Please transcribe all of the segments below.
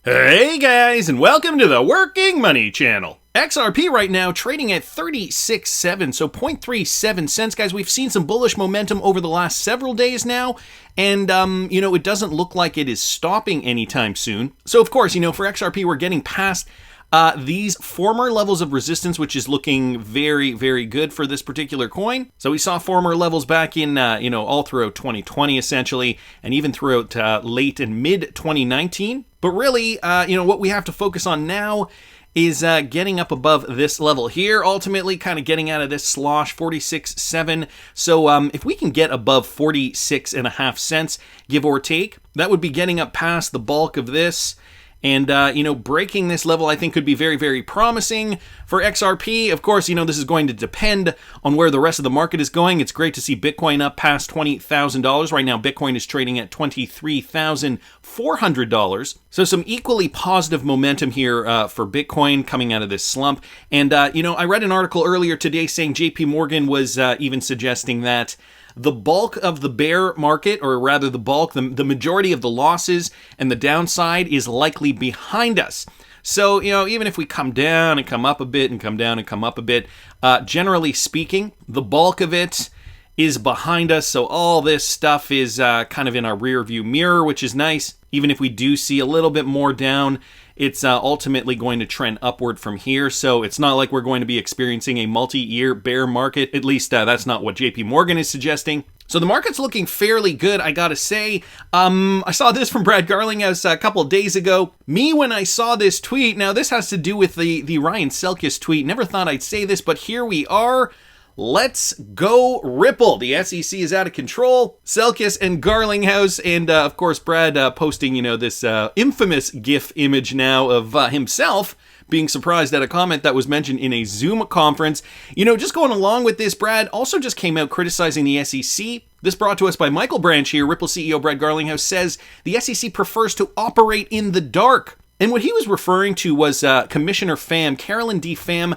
Hey guys, and welcome to the Working Money Channel. XRP right now trading at 36.7, so 0.37 cents. Guys, we've seen some bullish momentum over the last several days now, and, it doesn't look like it is stopping anytime soon. So, of course, for XRP, we're getting past these former levels of resistance, which is looking very, very good for this particular coin. So we saw former levels back in, all throughout 2020, essentially, and even throughout late and mid-2019. But really, what we have to focus on now is getting up above this level here, ultimately kind of getting out of this slosh, 46.7. So if we can get above 46.5 cents, give or take, that would be getting up past the bulk of this. And, breaking this level, I think, could be very, very promising for XRP. Of course, this is going to depend on where the rest of the market is going. It's great to see Bitcoin up past $20,000. Right now, Bitcoin is trading at $23,400. So some equally positive momentum here for Bitcoin coming out of this slump. And, I read an article earlier today saying JP Morgan was even suggesting that the bulk of the bear market, or rather the majority of the losses and the downside is likely behind us. So, even if we come down and come up a bit and come down and come up a bit, generally speaking, the bulk of it is behind us. So all this stuff is kind of in our rear view mirror, which is nice. Even if we do see a little bit more down, it's ultimately going to trend upward from here. So it's not like we're going to be experiencing a multi-year bear market. At least that's not what JP Morgan is suggesting. So the market's looking fairly good, I gotta say. I saw this from Brad Garlinghouse a couple of days ago. When I saw this tweet, now this has to do with the Ryan Selkis tweet. Never thought I'd say this, but here we are. Let's go Ripple. The SEC is out of control. Selkis and Garlinghouse, and of course Brad posting, this infamous GIF image now of himself being surprised at a comment that was mentioned in a Zoom conference. Just going along with this, Brad also just came out criticizing the SEC. This brought to us by Michael Branch here. Ripple CEO Brad Garlinghouse says the SEC prefers to operate in the dark. And what he was referring to was Commissioner Pham, Carolyn D. Pham,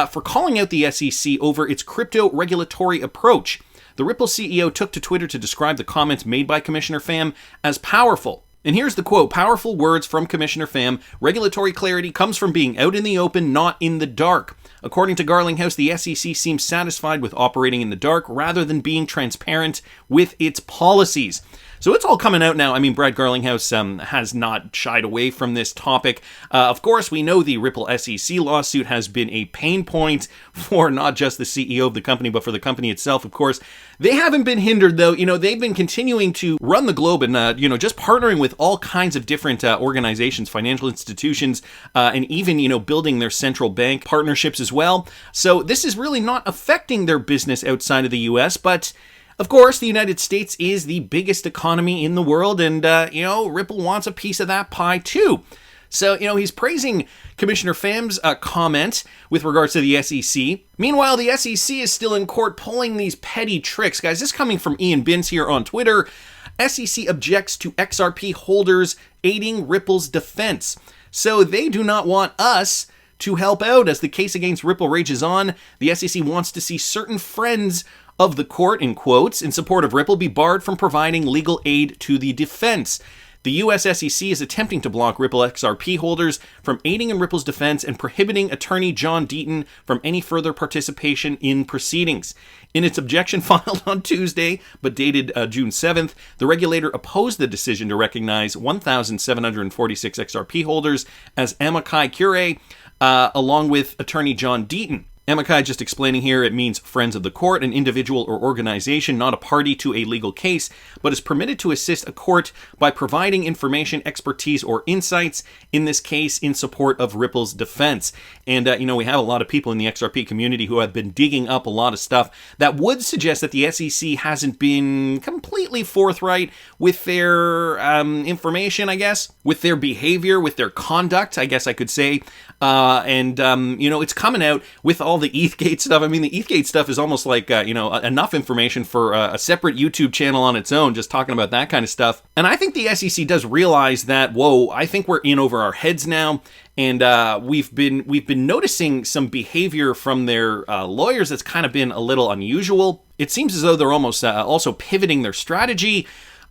for calling out the SEC over its crypto regulatory approach. The Ripple CEO took to Twitter to describe the comments made by Commissioner Pham as powerful. And here's the quote: "Powerful words from Commissioner Pham. Regulatory clarity comes from being out in the open, not in the dark. According to Garlinghouse, the SEC seems satisfied with operating in the dark rather than being transparent with its policies." So it's all coming out now. Brad Garlinghouse has not shied away from this topic. Of course, we know the Ripple SEC lawsuit has been a pain point for not just the CEO of the company, but for the company itself. Of course, they haven't been hindered, though. They've been continuing to run the globe and, just partnering with all kinds of different organizations, financial institutions, and even, building their central bank partnerships as well. So this is really not affecting their business outside of the U.S., but of course, the United States is the biggest economy in the world, and, Ripple wants a piece of that pie, too. So, he's praising Commissioner Pham's comment with regards to the SEC. Meanwhile, the SEC is still in court pulling these petty tricks. Guys, this is coming from Ian Binns here on Twitter. SEC objects to XRP holders aiding Ripple's defense. So they do not want us to help out as the case against Ripple rages on. The SEC wants to see certain friends of the court, in quotes, in support of Ripple be barred from providing legal aid to the defense. The US SEC is attempting to block Ripple XRP holders from aiding in Ripple's defense and prohibiting attorney John Deaton from any further participation in proceedings. In its objection filed on Tuesday, but dated June 7th, the regulator opposed the decision to recognize 1,746 XRP holders as amici curiae, along with attorney John Deaton. Amici, just explaining here, it means friends of the court, an individual or organization not a party to a legal case, but is permitted to assist a court by providing information, expertise, or insights, in this case, in support of Ripple's defense. And, we have a lot of people in the XRP community who have been digging up a lot of stuff that would suggest that the SEC hasn't been completely forthright with their information, I guess, with their behavior, with their conduct, I guess I could say. It's coming out with all the ETHgate stuff. The ETHgate stuff is almost like, enough information for a separate YouTube channel on its own, just talking about that kind of stuff. And I think the SEC does realize that, I think we're in over our heads now. And we've been noticing some behavior from their lawyers that's kind of been a little unusual. It seems as though they're almost also pivoting their strategy.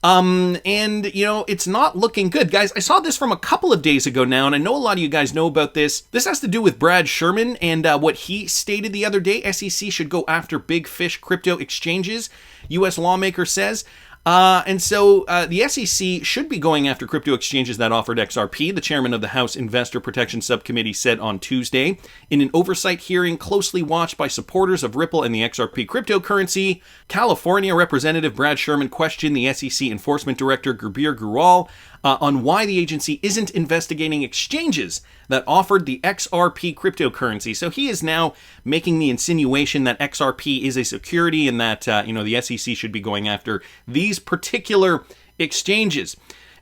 And, it's not looking good. Guys, I saw this from a couple of days ago now, and I know a lot of you guys know about this. This has to do with Brad Sherman and what he stated the other day. SEC should go after big fish crypto exchanges, U.S. lawmaker says. And so the SEC should be going after crypto exchanges that offered XRP, the chairman of the House Investor Protection Subcommittee said on Tuesday. In an oversight hearing closely watched by supporters of Ripple and the XRP cryptocurrency, California Representative Brad Sherman questioned the SEC Enforcement Director Gurbir Grewal on why the agency isn't investigating exchanges that offered the XRP cryptocurrency. So he is now making the insinuation that XRP is a security and that, the SEC should be going after these particular exchanges.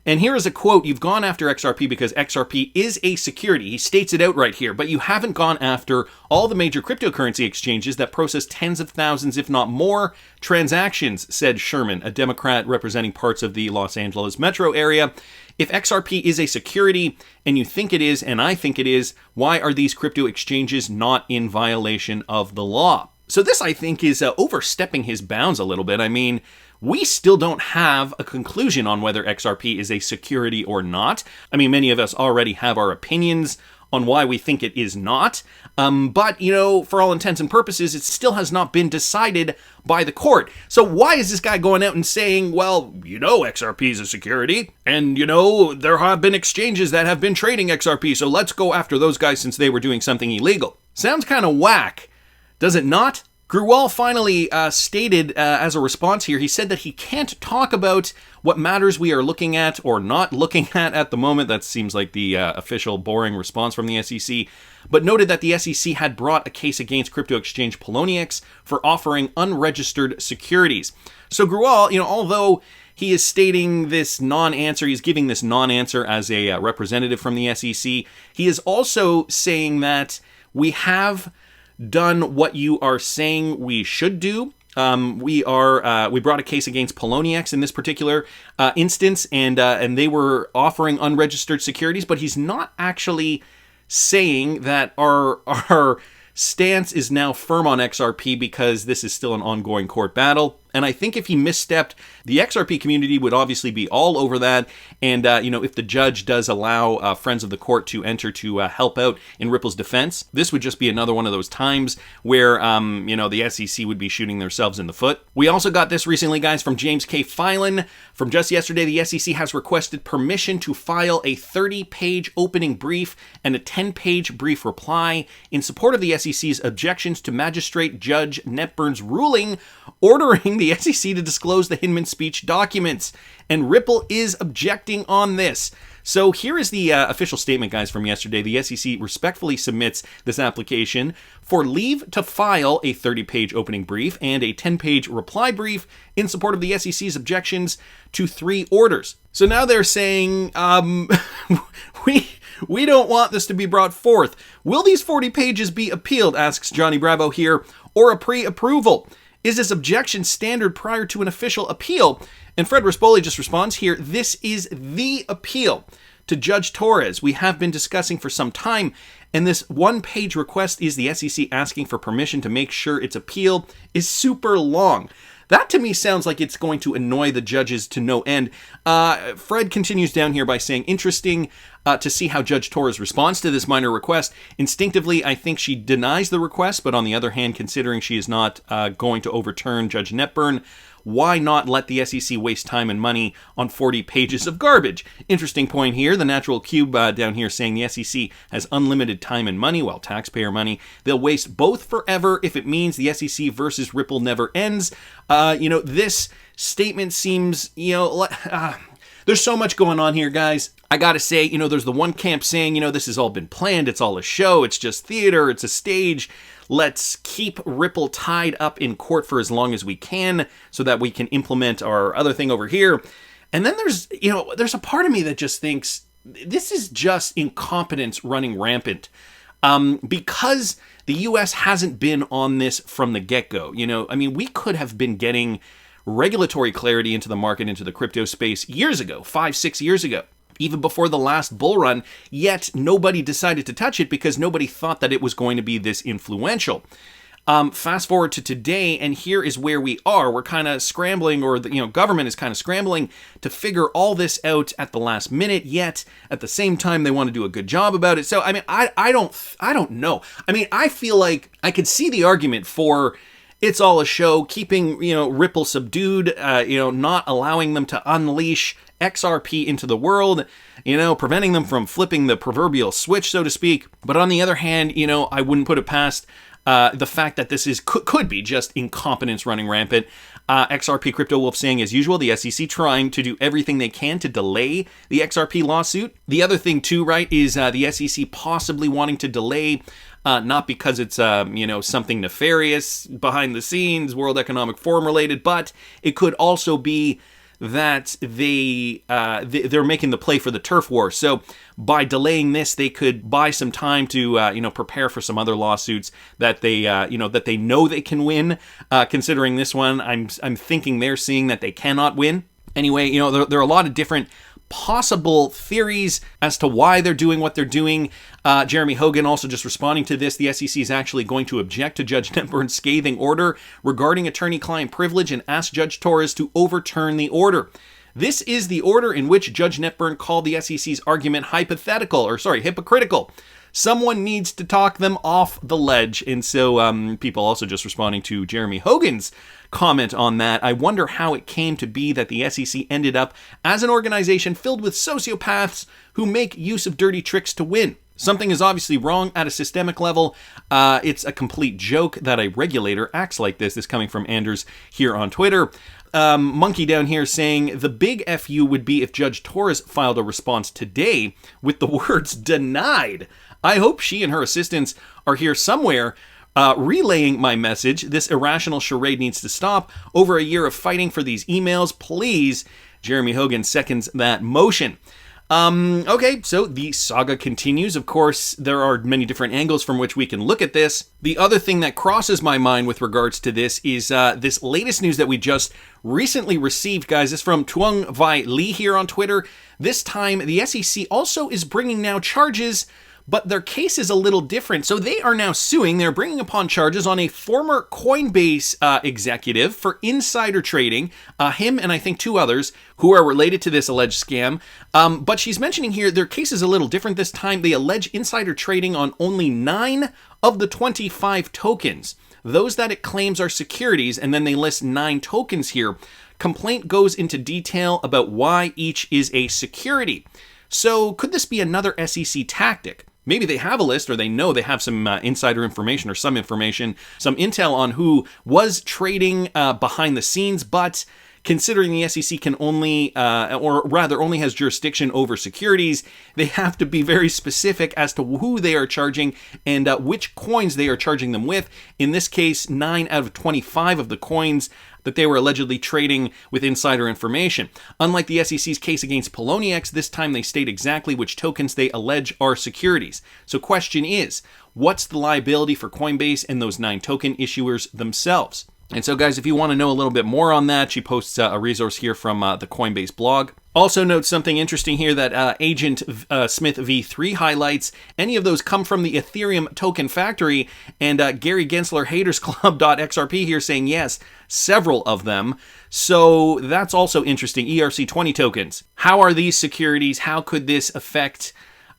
And here is a quote: "You've gone after XRP because XRP is a security." He states it out right here, but you haven't gone after all the major cryptocurrency exchanges that process tens of thousands, if not more, transactions, said Sherman, a Democrat representing parts of the Los Angeles metro area. If XRP is a security, and you think it is, and I think it is, why are these crypto exchanges not in violation of the law? So this, I think, is overstepping his bounds a little bit. I mean, we still don't have a conclusion on whether XRP is a security or not. I mean, many of us already have our opinions on why we think it is not. But, for all intents and purposes, it still has not been decided by the court. So why is this guy going out and saying, well, XRP is a security, and, there have been exchanges that have been trading XRP, so let's go after those guys since they were doing something illegal? Sounds kind of whack, does it not? Grewal finally stated as a response here, he said that he can't talk about what matters we are looking at or not looking at the moment. That seems like the official boring response from the SEC, but noted that the SEC had brought a case against crypto exchange Poloniex for offering unregistered securities. So Grewal, although he is stating this non-answer, he's giving this non-answer as a representative from the SEC, he is also saying that we have done what you are saying we should do. We brought a case against Poloniex in this particular instance, and they were offering unregistered securities, but he's not actually saying that our stance is now firm on XRP because this is still an ongoing court battle. And I think if he misstepped, the XRP community would obviously be all over that. And, if the judge does allow friends of the court to enter to help out in Ripple's defense, this would just be another one of those times where, the SEC would be shooting themselves in the foot. We also got this recently, guys, from James K. Filan. From just yesterday, the SEC has requested permission to file a 30-page opening brief and a 10-page brief reply in support of the SEC's objections to Magistrate Judge Netburn's ruling ordering the SEC to disclose the Hinman speech documents, and Ripple is objecting on this. So here is the official statement, guys, from yesterday. The SEC respectfully submits this application for leave to file a 30-page opening brief and a 10-page reply brief in support of the SEC's objections to 3 orders. So now they're saying, we don't want this to be brought forth. Will these 40 pages be appealed, asks Johnny Bravo here, or a pre-approval? Is this objection standard prior to an official appeal? And Fred Rispoli just responds here, this is the appeal to Judge Torres we have been discussing for some time, and this one-page request is the SEC asking for permission to make sure its appeal is super long. That to me sounds like it's going to annoy the judges to no end. Fred continues down here by saying, interesting to see how Judge Torres responds to this minor request. Instinctively, I think she denies the request, but on the other hand, considering she is not going to overturn Judge Netburn, why not let the SEC waste time and money on 40 pages of garbage? Interesting point here. The Natural Cube down here saying the SEC has unlimited time and money, well, taxpayer money. They'll waste both forever if it means the SEC versus Ripple never ends. This statement seems, there's so much going on here, guys. I gotta say, there's the one camp saying, this has all been planned. It's all a show. It's just theater. It's a stage. Let's keep Ripple tied up in court for as long as we can so that we can implement our other thing over here. And then there's a part of me that just thinks this is just incompetence running rampant. Because the U.S. hasn't been on this from the get-go. We could have been getting regulatory clarity into the market, into the crypto space years ago, 5-6 years ago, even before the last bull run, yet nobody decided to touch it because nobody thought that it was going to be this influential. Fast forward to today, and here is where we are. We're kind of scrambling, or the government is kind of scrambling to figure all this out at the last minute. Yet at the same time, they want to do a good job about it. So I mean, I don't know. I mean, I feel like I could see the argument for it's all a show, keeping Ripple subdued, not allowing them to unleash XRP into the world, preventing them from flipping the proverbial switch, so to speak. But on the other hand, I wouldn't put it past the fact that this could be just incompetence running rampant. XRP Crypto Wolf saying, as usual, the SEC trying to do everything they can to delay the XRP lawsuit. The other thing too, right, is the SEC possibly wanting to delay, not because it's something nefarious behind the scenes, World Economic Forum related, but it could also be that they're making the play for the turf war. So by delaying this, they could buy some time to prepare for some other lawsuits that they know they can win. Considering this one, I'm thinking they're seeing that they cannot win. Anyway, there are a lot of different possible theories as to why they're doing what they're doing. Jeremy Hogan also just responding to this. The SEC is actually going to object to Judge Netburn's scathing order regarding attorney-client privilege and ask Judge Torres to overturn the order. This is the order in which Judge Netburn called the SEC's argument hypocritical. Someone needs to talk them off the ledge. And so people also just responding to Jeremy Hogan's comment on that. I wonder how it came to be that the SEC ended up as an organization filled with sociopaths who make use of dirty tricks to win. Something is obviously wrong at a systemic level. It's a complete joke that a regulator acts like this. This coming from Anders here on Twitter. Monkey down here saying, the big FU would be if Judge Torres filed a response today with the words denied. I hope she and her assistants are here somewhere relaying my message. This irrational charade needs to stop. Over a year of fighting for these emails, please. Jeremy Hogan seconds that motion. Okay, so the saga continues. Of course, there are many different angles from which we can look at this. The other thing that crosses my mind with regards to this is this latest news that we just recently received, guys. This is from Tuong Vai Lee here on Twitter. This time, the SEC also is bringing now charges, but their case is a little different. So they are now suing. They're bringing upon charges on a former Coinbase executive for insider trading, him and I think two others who are related to this alleged scam. But she's mentioning here their case is a little different this time. They allege insider trading on only 9 of the 25 tokens, those that it claims are securities, and then they list 9 tokens here. Complaint goes into detail about why each is a security. So could this be another SEC tactic? Maybe they have a list, or they know they have some insider information or some information, some intel on who was trading behind the scenes, but considering the SEC can only has jurisdiction over securities, they have to be very specific as to who they are charging and which coins they are charging them with. In this case, 9 out of 25 of the coins that they were allegedly trading with insider information. Unlike the SEC's case against Poloniex, this time they state exactly which tokens they allege are securities. So question is, what's the liability for Coinbase and those 9 token issuers themselves? And so, guys, if you want to know a little bit more on that, she posts a resource here from the Coinbase blog. Also note something interesting here that Agent Smith V3 highlights. Any of those come from the Ethereum Token Factory, and Gary Gensler HatersClub.xrp here saying yes, several of them. So that's also interesting. ERC20 tokens. How are these securities? How could this affect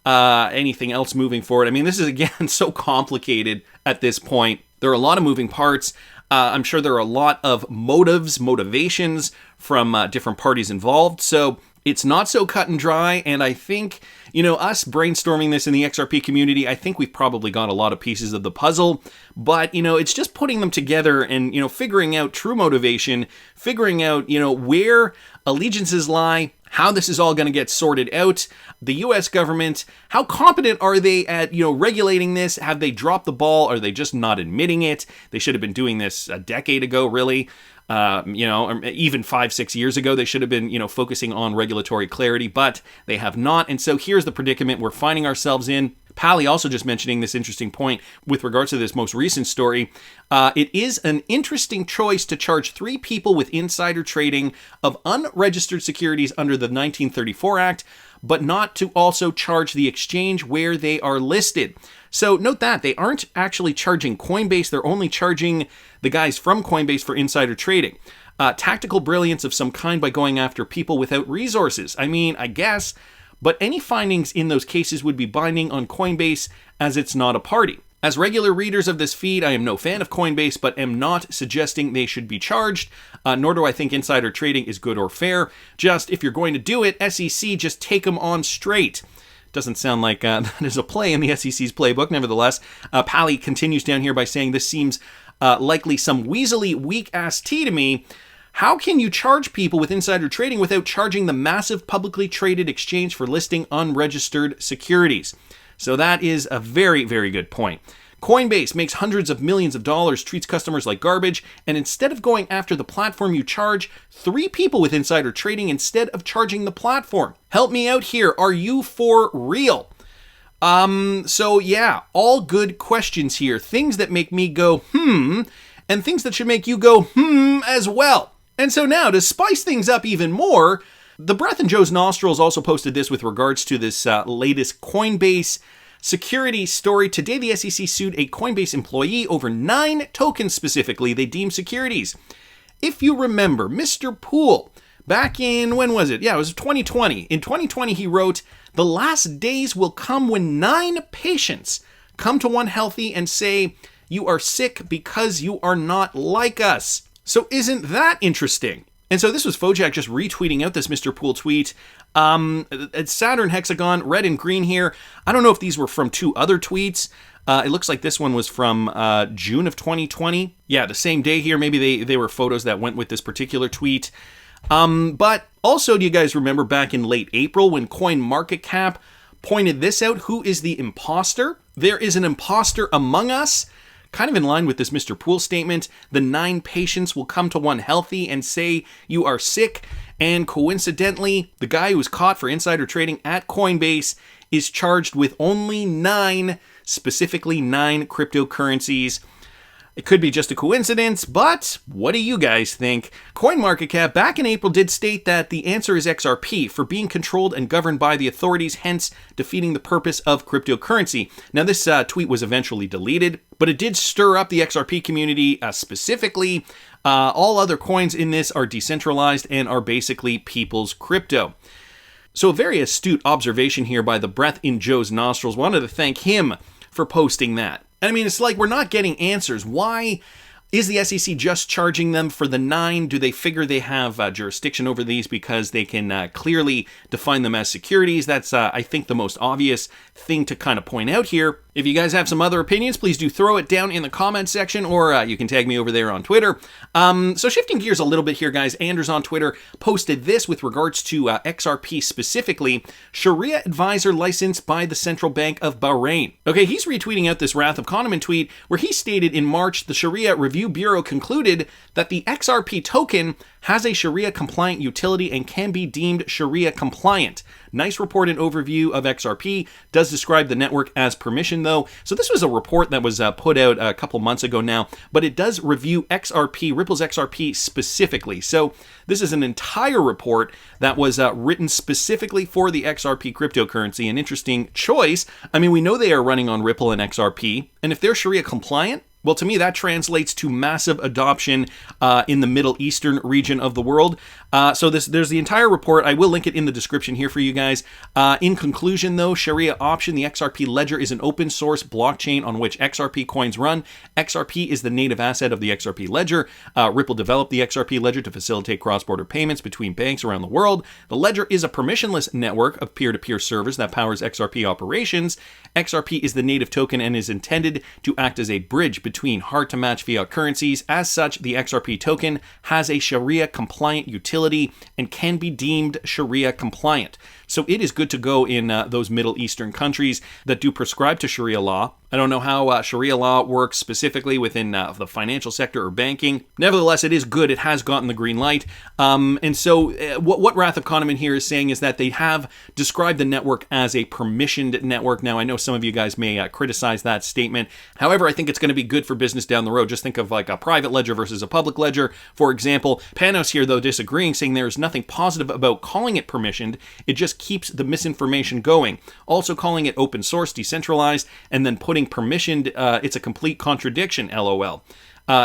anything else moving forward? I mean, this is, again, so complicated at this point. There are a lot of moving parts. I'm sure there are a lot of motivations from different parties involved. So it's not so cut and dry. And I think, us brainstorming this in the XRP community, I think we've probably got a lot of pieces of the puzzle. But, it's just putting them together and, figuring out true motivation, figuring out, where allegiances lie, how this is all going to get sorted out. The U.S. government, how competent are they at, regulating this? Have they dropped the ball? Are they just not admitting it? They should have been doing this a decade ago, really. Or even 5-6 years ago, they should have been, focusing on regulatory clarity, but they have not. And so here's the predicament we're finding ourselves in. Pally also just mentioning this interesting point with regards to this most recent story. It is an interesting choice to charge 3 people with insider trading of unregistered securities under the 1934 Act, but not to also charge the exchange where they are listed. So note that they aren't actually charging Coinbase, they're only charging the guys from Coinbase for insider trading. Tactical brilliance of some kind by going after people without resources. I mean, I guess, but any findings in those cases would be binding on Coinbase as it's not a party. As regular readers of this feed, I am no fan of Coinbase, but am not suggesting they should be charged, nor do I think insider trading is good or fair. Just, if you're going to do it, SEC, just take them on straight. Doesn't sound like that is a play in the SEC's playbook. Nevertheless, Pally continues down here by saying, this seems likely some weaselly, weak-ass tea to me. How can you charge people with insider trading without charging the massive publicly traded exchange for listing unregistered securities? So that is a very, very good point. Coinbase makes hundreds of millions of dollars, treats customers like garbage, and instead of going after the platform, you charge 3 people with insider trading instead of charging the platform. Help me out here. Are you for real? So yeah, all good questions here. Things that make me go, and things that should make you go, as well. And so now, to spice things up even more, the breath in Joe's nostrils also posted this with regards to this latest Coinbase security story. Today, the SEC sued a Coinbase employee over 9 tokens specifically they deemed securities. If you remember, MrPool, back in, when was it? Yeah, it was 2020. In 2020, he wrote, "The last days will come when 9 patients come to one healthy and say, 'You are sick because you are not like us.'" So isn't that interesting? And so this was Fojak just retweeting out this MrPool tweet. Saturn Hexagon, red and green here. I don't know if these were from 2 other tweets. It looks like this one was from June of 2020. Yeah, the same day here. Maybe they were photos that went with this particular tweet. But also, do you guys remember back in late April when CoinMarketCap pointed this out? Who is the imposter? There is an imposter among us. Kind of in line with this MrPool statement, the 9 patients will come to one healthy and say you are sick, and coincidentally, the guy who was caught for insider trading at Coinbase is charged with only 9, specifically 9 cryptocurrencies. It could be just a coincidence, but what do you guys think? CoinMarketCap back in April did state that the answer is XRP for being controlled and governed by the authorities, hence defeating the purpose of cryptocurrency. Now this tweet was eventually deleted, but it did stir up the XRP community specifically. All other coins in this are decentralized and are basically people's crypto. So a very astute observation here by the breath in Joe's nostrils. Wanted to thank him for posting that. I mean, it's like we're not getting answers. Why is the SEC just charging them for the 9? Do they figure they have jurisdiction over these because they can clearly define them as securities? That's, I think, the most obvious thing to kind of point out here. If you guys have some other opinions, please do throw it down in the comment section, or you can tag me over there on Twitter. So shifting gears a little bit here, guys, Anders on Twitter posted this with regards to XRP specifically, Sharia advisor licensed by the Central Bank of Bahrain. Okay, he's retweeting out this Wrath of Kahneman tweet where he stated in March, the Sharia Review Bureau concluded that the XRP token has a Sharia compliant utility and can be deemed Sharia compliant. Nice report and overview of XRP. Does describe the network as permissioned though. So this was a report that was put out a couple months ago now, but it does review XRP, Ripple's XRP specifically. So this is an entire report that was written specifically for the XRP cryptocurrency. An interesting choice. I mean, we know they are running on Ripple and XRP, and if they're Sharia compliant, well, to me, that translates to massive adoption in the Middle Eastern region of the world. So there's the entire report. I will link it in the description here for you guys. In conclusion, though, Sharia option, the XRP ledger is an open source blockchain on which XRP coins run. XRP is the native asset of the XRP ledger. Ripple developed the XRP ledger to facilitate cross-border payments between banks around the world. The ledger is a permissionless network of peer-to-peer servers that powers XRP operations. XRP is the native token and is intended to act as a bridge between hard-to-match fiat currencies. As such, the XRP token has a Sharia-compliant utility and can be deemed Sharia-compliant. So it is good to go in those Middle Eastern countries that do prescribe to Sharia law. I don't know how Sharia law works specifically within the financial sector or banking. Nevertheless, it is good. It has gotten the green light. And so what Wrath of Kahneman here is saying is that they have described the network as a permissioned network. Now, I know some of you guys may criticize that statement. However, I think it's going to be good for business down the road. Just think of like a private ledger versus a public ledger. For example, Panos here, though, disagreeing, saying there is nothing positive about calling it permissioned. It just just keeps the misinformation going. Also calling it open source, decentralized, and then putting permissioned, it's a complete contradiction, LOL.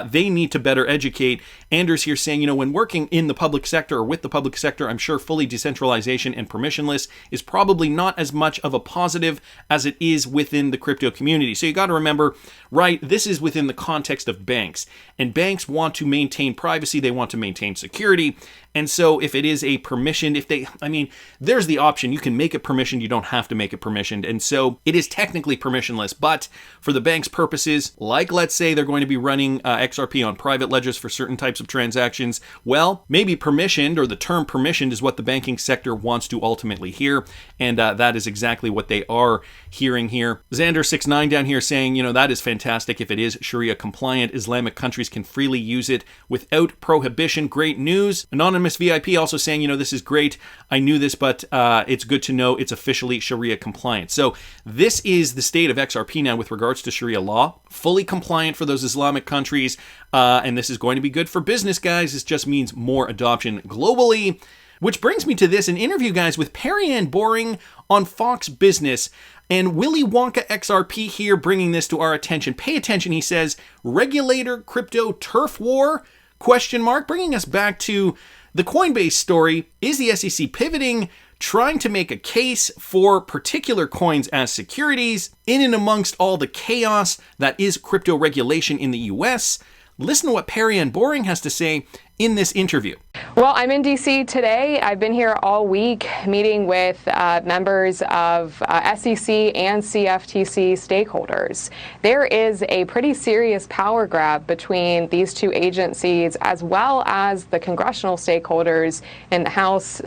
They need to better educate. Anders here saying, when working in the public sector or with the public sector, I'm sure fully decentralization and permissionless is probably not as much of a positive as it is within the crypto community. So you got to remember, right, this is within the context of banks. And banks want to maintain privacy. They want to maintain security. And so if it is a permissioned, there's the option. You can make it permissioned. You don't have to make it permissioned. And so it is technically permissionless. But for the bank's purposes, like let's say they're going to be running XRP on private ledgers for certain types of transactions, well, maybe permissioned, or the term permissioned, is what the banking sector wants to ultimately hear. And that is exactly what they are hearing here. Xander69 down here saying, that is fantastic. If it is Sharia compliant, Islamic countries can freely use it without prohibition. Great news. Anonymous VIP also saying, this is great. I knew this, but it's good to know it's officially Sharia compliant. So this is the state of XRP now with regards to Sharia law. Fully compliant for those Islamic countries. And this is going to be good for business, guys. This just means more adoption globally. Which brings me to this, an interview, guys, with Perry-Ann Boring on Fox Business. And Willy Wonka XRP here bringing this to our attention. Pay attention, he says, regulator crypto turf war? ? Bringing us back to the Coinbase story. Is the SEC pivoting, trying to make a case for particular coins as securities in and amongst all the chaos that is crypto regulation in the US? Listen to what Perry-Ann Boring has to say in this interview. Well, I'm in DC today. I've been here all week meeting with members of SEC and CFTC stakeholders. There is a pretty serious power grab between these two agencies, as well as the congressional stakeholders in the House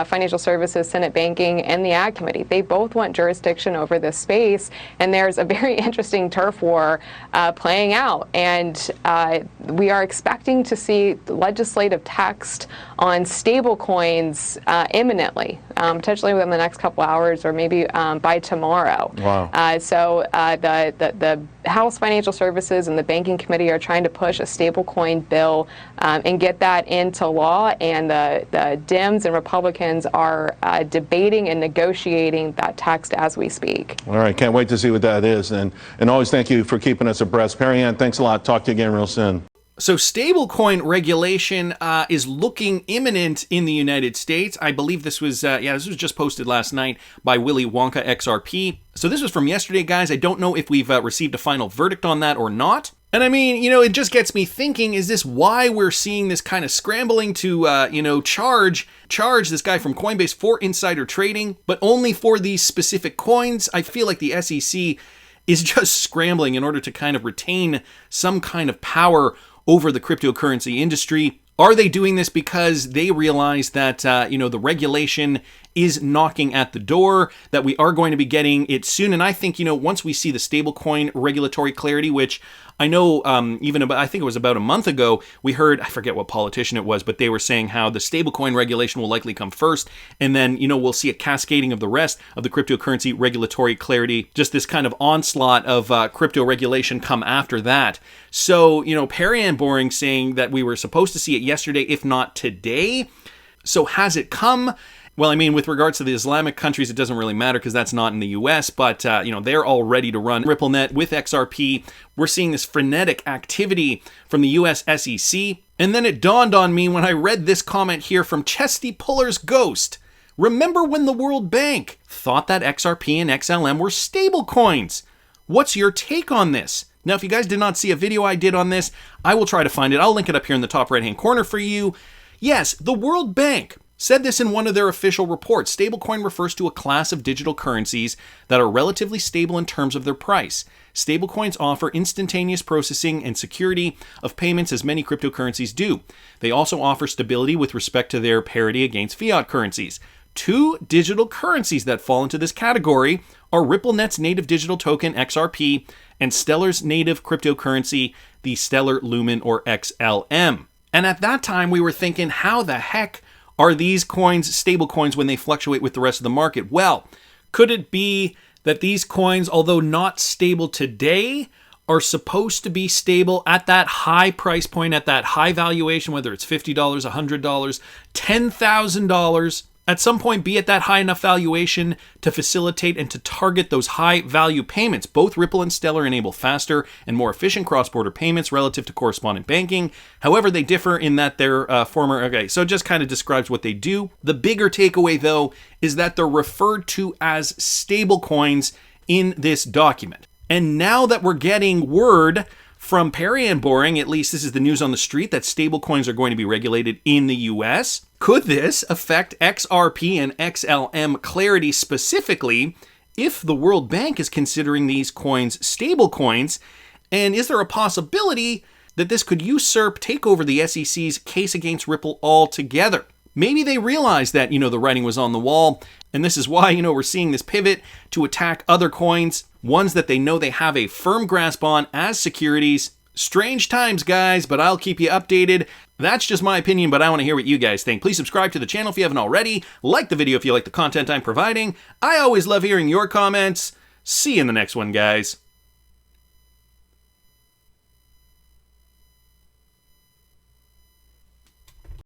Financial Services, Senate Banking, and the Ag Committee. They both want jurisdiction over this space, and there's a very interesting turf war playing out. And we are expecting to see legislative text on stable coins imminently, potentially within the next couple hours, or maybe by tomorrow. Wow. So the House Financial Services and the Banking Committee are trying to push a stablecoin bill and get that into law, and the Dems and Republicans are debating and negotiating that text as we speak. All right, can't wait to see what that is, and always thank you for keeping us abreast. Perry-Ann, thanks a lot. Talk to you again real soon. So stablecoin regulation is looking imminent in the United States. I believe this was just posted last night by Willy Wonka XRP. So this was from yesterday, guys. I don't know if we've received a final verdict on that or not. And it just gets me thinking, is this why we're seeing this kind of scrambling to, charge this guy from Coinbase for insider trading, but only for these specific coins? I feel like the SEC is just scrambling in order to kind of retain some kind of power over the cryptocurrency industry. Are they doing this because they realize that, the regulation is knocking at the door, that we are going to be getting it soon? And I think, once we see the stablecoin regulatory clarity, which I know I think it was about a month ago, we heard, I forget what politician it was, but they were saying how the stablecoin regulation will likely come first. And then, we'll see a cascading of the rest of the cryptocurrency regulatory clarity, just this kind of onslaught of crypto regulation come after that. So, Perry-Ann Boring saying that we were supposed to see it yesterday, if not today. So has it come? Well, with regards to the Islamic countries, it doesn't really matter because that's not in the US, but, they're all ready to run RippleNet with XRP. We're seeing this frenetic activity from the US SEC. And then it dawned on me when I read this comment here from Chesty Puller's Ghost. Remember when the World Bank thought that XRP and XLM were stable coins? What's your take on this? Now, if you guys did not see a video I did on this, I will try to find it. I'll link it up here in the top right-hand corner for you. Yes, the World Bank said this in one of their official reports. Stablecoin refers to a class of digital currencies that are relatively stable in terms of their price. Stablecoins offer instantaneous processing and security of payments as many cryptocurrencies do. They also offer stability with respect to their parity against fiat currencies. Two digital currencies that fall into this category are RippleNet's native digital token XRP and Stellar's native cryptocurrency, the Stellar Lumen or XLM. And at that time we were thinking, how the heck are these coins stable coins when they fluctuate with the rest of the market? Well, could it be that these coins, although not stable today, are supposed to be stable at that high price point, at that high valuation, whether it's $50, $100, $10,000, at some point be at that high enough valuation to facilitate and to target those high value payments. Both Ripple and Stellar enable faster and more efficient cross-border payments relative to correspondent banking. However, they differ in that they're so it just kind of describes what they do. The bigger takeaway, though, is that they're referred to as stable coins in this document. And now that we're getting word from Perry and Boring, at least this is the news on the street, that stablecoins are going to be regulated in the US. Could this affect XRP and XLM clarity specifically if the World Bank is considering these coins stablecoins? And is there a possibility that this could take over the SEC's case against Ripple altogether? Maybe they realized that, the writing was on the wall, and this is why, we're seeing this pivot to attack other coins, ones that they know they have a firm grasp on as securities. Strange times, guys, but I'll keep you updated. That's just my opinion, but I want to hear what you guys think. Please subscribe to the channel if you haven't already. Like the video if you like the content I'm providing. I always love hearing your comments. See you in the next one, guys.